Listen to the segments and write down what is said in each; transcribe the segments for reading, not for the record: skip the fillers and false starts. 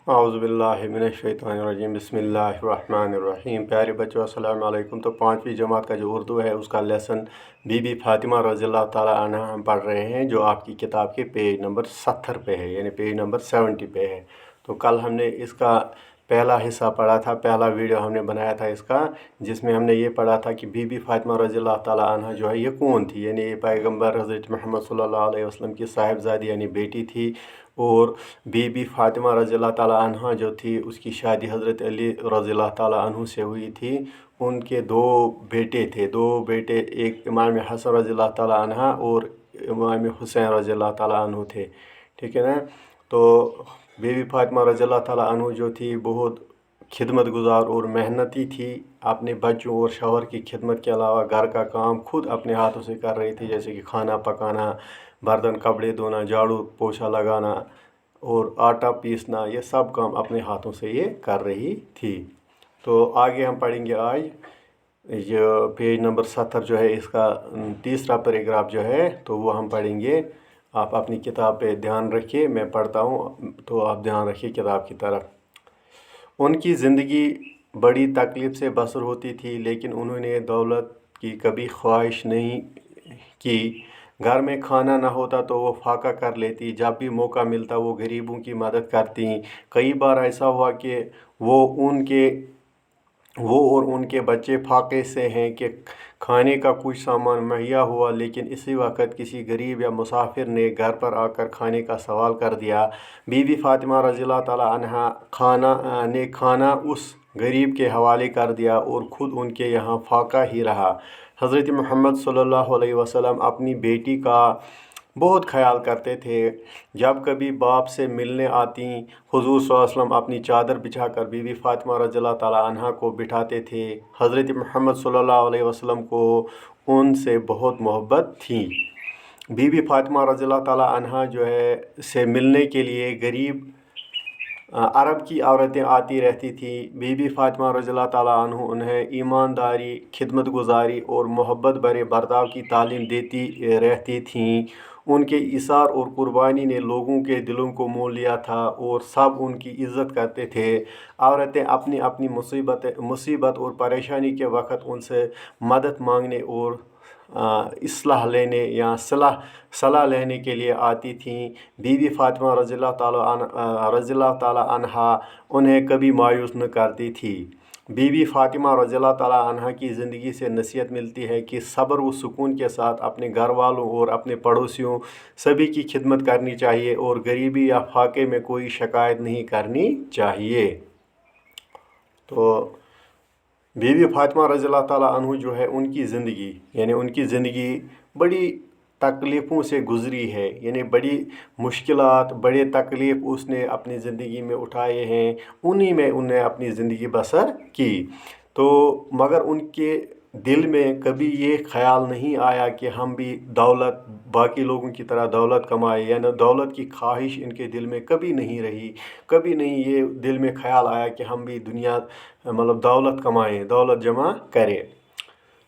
औज़ुबिल्लाहिमिनश्शैतानिर्रजीम बिस्मिल्लाहिर्रहमानिर्रहीम। प्यारे बच्चों अस्सलाम वालेकुम। तो पाँचवीं जमात का जो उर्दू है उसका लेसन बीबी फ़ातिमा रज़ियल्लाहु ताला अन्हा हम पढ़ रहे हैं, जो आपकी किताब के पेज नंबर 70 पे है, यानी पेज नंबर 70 पे है। तो कल हमने इसका पहला हिस्सा पढ़ा था, पहला वीडियो हमने बनाया था इसका, जिसमें हमने ये पढ़ा था कि बीबी फ़ातिमा रज़ियल्लाहु ताला अन्हा जो है ये कौन थी। यानी ये पैगम्बर हज़रत मोहम्मद सल्लल्लाहु अलैहि वसल्लम की साहिबजादी यानी बेटी थी। और बीबी फ़ातिमा रज़ियल्लाहु ताला अन्हा जो थी उसकी शादी हज़रत अली रज़ियल्लाहु ताला अन्हु से हुई थी। उनके दो बेटे थे, एक इमाम हसन रज़ियल्लाहु ताला अन्हा और इमाम हुसैन रज़ियल्लाहु ताला अन्हु थे। ठीक है ना। तो बीबी फ़ातिमा रज़ियल्लाहु ताला अन्हु जो थी बहुत खिदमत गुजार और मेहनती थी। अपने बच्चों और शौहर की खिदमत के अलावा घर का काम खुद अपने हाथों से कर रही थी, जैसे कि खाना पकाना, बर्तन कपड़े धोना, झाड़ू पोछा लगाना और आटा पीसना, ये सब काम अपने हाथों से ये कर रही थी। तो आगे हम पढ़ेंगे आज ये पेज नंबर 70 जो है इसका तीसरा पैराग्राफ जो है, तो वो हम पढ़ेंगे। आप अपनी किताब पे ध्यान रखिए, मैं पढ़ता हूँ तो आप ध्यान रखिए किताब की तरफ। उनकी ज़िंदगी बड़ी तकलीफ़ से बसर होती थी, लेकिन उन्होंने दौलत की कभी ख्वाहिश नहीं की। घर में खाना न होता तो वो फाका कर लेती, जब भी मौका मिलता वो गरीबों की मदद करती। कई बार ऐसा हुआ कि वो और उनके बच्चे फाके से हैं कि खाने का कुछ सामान मुहैया हुआ, लेकिन इसी वक्त किसी गरीब या मुसाफिर ने घर पर आकर खाने का सवाल कर दिया। बीबी फ़ातिमा रज़ियल्लाहु ताला अन्हा खाना उस गरीब के हवाले कर दिया और ख़ुद उनके यहाँ फाका ही रहा। हज़रत मोहम्मद सल्लल्लाहु अलैहि वसल्लम अपनी बेटी का बहुत ख्याल करते थे। जब कभी बाप से मिलने आती, हुज़ूर सल्लल्लाहु अलैहि वसल्लम अपनी चादर बिछाकर बीबी फ़ातिमा रज़ियल्लाहु ताला अन्हा को बिठाते थे। हज़रत मोहम्मद सल्लल्लाहु अलैहि वसल्लम को उनसे बहुत मोहब्बत थी। बीबी फ़ातिमा रज़ियल्लाहु ताला अन्हा जो है से मिलने के लिए गरीब अरब की औरतें आती रहती थी। बीबी फ़ातिमा रज़ियल्लाहु ताला अन्हु उन्हें ईमानदारी, खिदमत गुजारी और मोहब्बत भरे बर्ताव की तालीम देती रहती थीं। उनके इसार और कुर्बानी ने लोगों के दिलों को मोल लिया था और सब उनकी इज़्ज़त करते थे। औरतें अपनी अपनी मुसीबत और परेशानी के वक़्त उनसे मदद मांगने और इस्लाह लेने या सलाह लेने के लिए आती थीं। बीबी फ़ातिमा रज़ियल्लाहु ताला अन्हा उन्हें कभी मायूस न करती थी। बीबी फ़ातिमा रज़ियल्लाहु ताला अन्हा की ज़िंदगी से नसीहत मिलती है कि सब्र व सुकून के साथ अपने घर वालों और अपने पड़ोसियों सभी की खिदमत करनी चाहिए और गरीबी या फाके में कोई शिकायत नहीं करनी चाहिए। तो बीबी फ़ातिमा रज़ियल्लाहु ताला अन्हु जो है उनकी ज़िंदगी बड़ी तकलीफ़ों से गुज़री है। यानी बड़ी मुश्किलात, बड़े तकलीफ़ उसने अपनी ज़िंदगी में उठाए हैं, उन्हीं में उन्हें अपनी ज़िंदगी बसर की। तो मगर उनके दिल में कभी ये ख़्याल नहीं आया कि हम भी दौलत बाकी लोगों की तरह दौलत कमाए, यानी दौलत की ख्वाहिश इनके दिल में कभी नहीं रही। कभी नहीं ये दिल में ख़्याल आया कि हम भी दौलत कमाएं, दौलत जमा करें।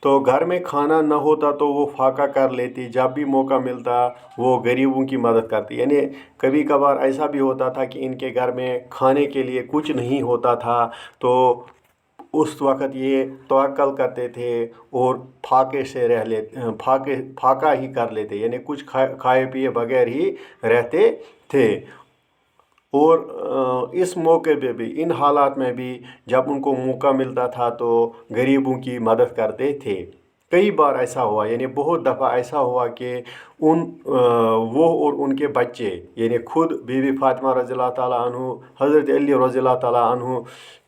तो घर में खाना न होता तो वो फाका कर लेती, जब भी मौका मिलता वो गरीबों की मदद करती। यानी कभी कभार ऐसा भी होता था कि इनके घर में खाने के लिए कुछ नहीं होता था, तो उस वक़्त ये तवक्कल करते थे और फाका ही कर लेते, यानी कुछ खाए पिए बगैर ही रहते थे। और इस मौके पे भी, इन हालात में भी जब उनको मौका मिलता था तो गरीबों की मदद करते थे। कई बार ऐसा हुआ, यानी बहुत दफ़ा ऐसा हुआ कि वो और उनके बच्चे, यानी खुद बीबी फ़ातिमा रज़ियल्लाहु ताला अन्हु हज़रत अली रज़ियल्लाहु ताला अन्हु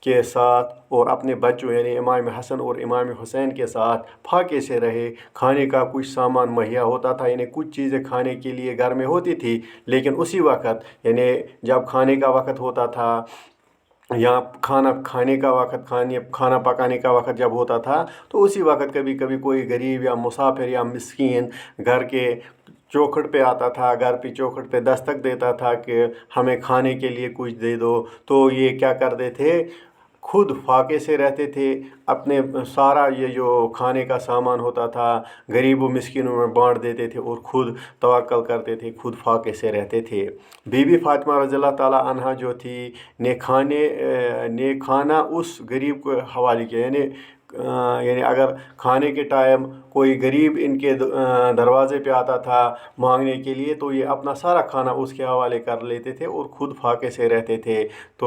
के साथ और अपने बच्चों यानी इमाम हसन और इमाम हुसैन के साथ फाके से रहे। खाने का कुछ सामान मुहैया होता था, यानी कुछ चीज़ें खाने के लिए घर में होती थी, लेकिन उसी वक़्त यानी जब खाने का वक़्त होता था या खाना पकाने का वक़्त जब होता था, तो उसी वक़्त कभी कभी कोई गरीब या मुसाफिर या मिस्कीन घर के चौखट पे आता था, घर पे चौखट पे दस्तक देता था कि हमें खाने के लिए कुछ दे दो। तो ये क्या करते थे, खुद फाके से रहते थे। अपने सारा ये जो खाने का सामान होता था गरीबों मिस्किनों में बांट देते थे और खुद तवक्कल करते थे, खुद फाके से रहते थे। बीबी फातिमा रज़ियल्लाहु ताला अन्हा जो थी ने खाना उस गरीब को हवाले किया, यानी अगर खाने के टाइम कोई गरीब इनके दरवाज़े पे आता था मांगने के लिए तो ये अपना सारा खाना उसके हवाले कर लेते थे और खुद फाके से रहते थे। तो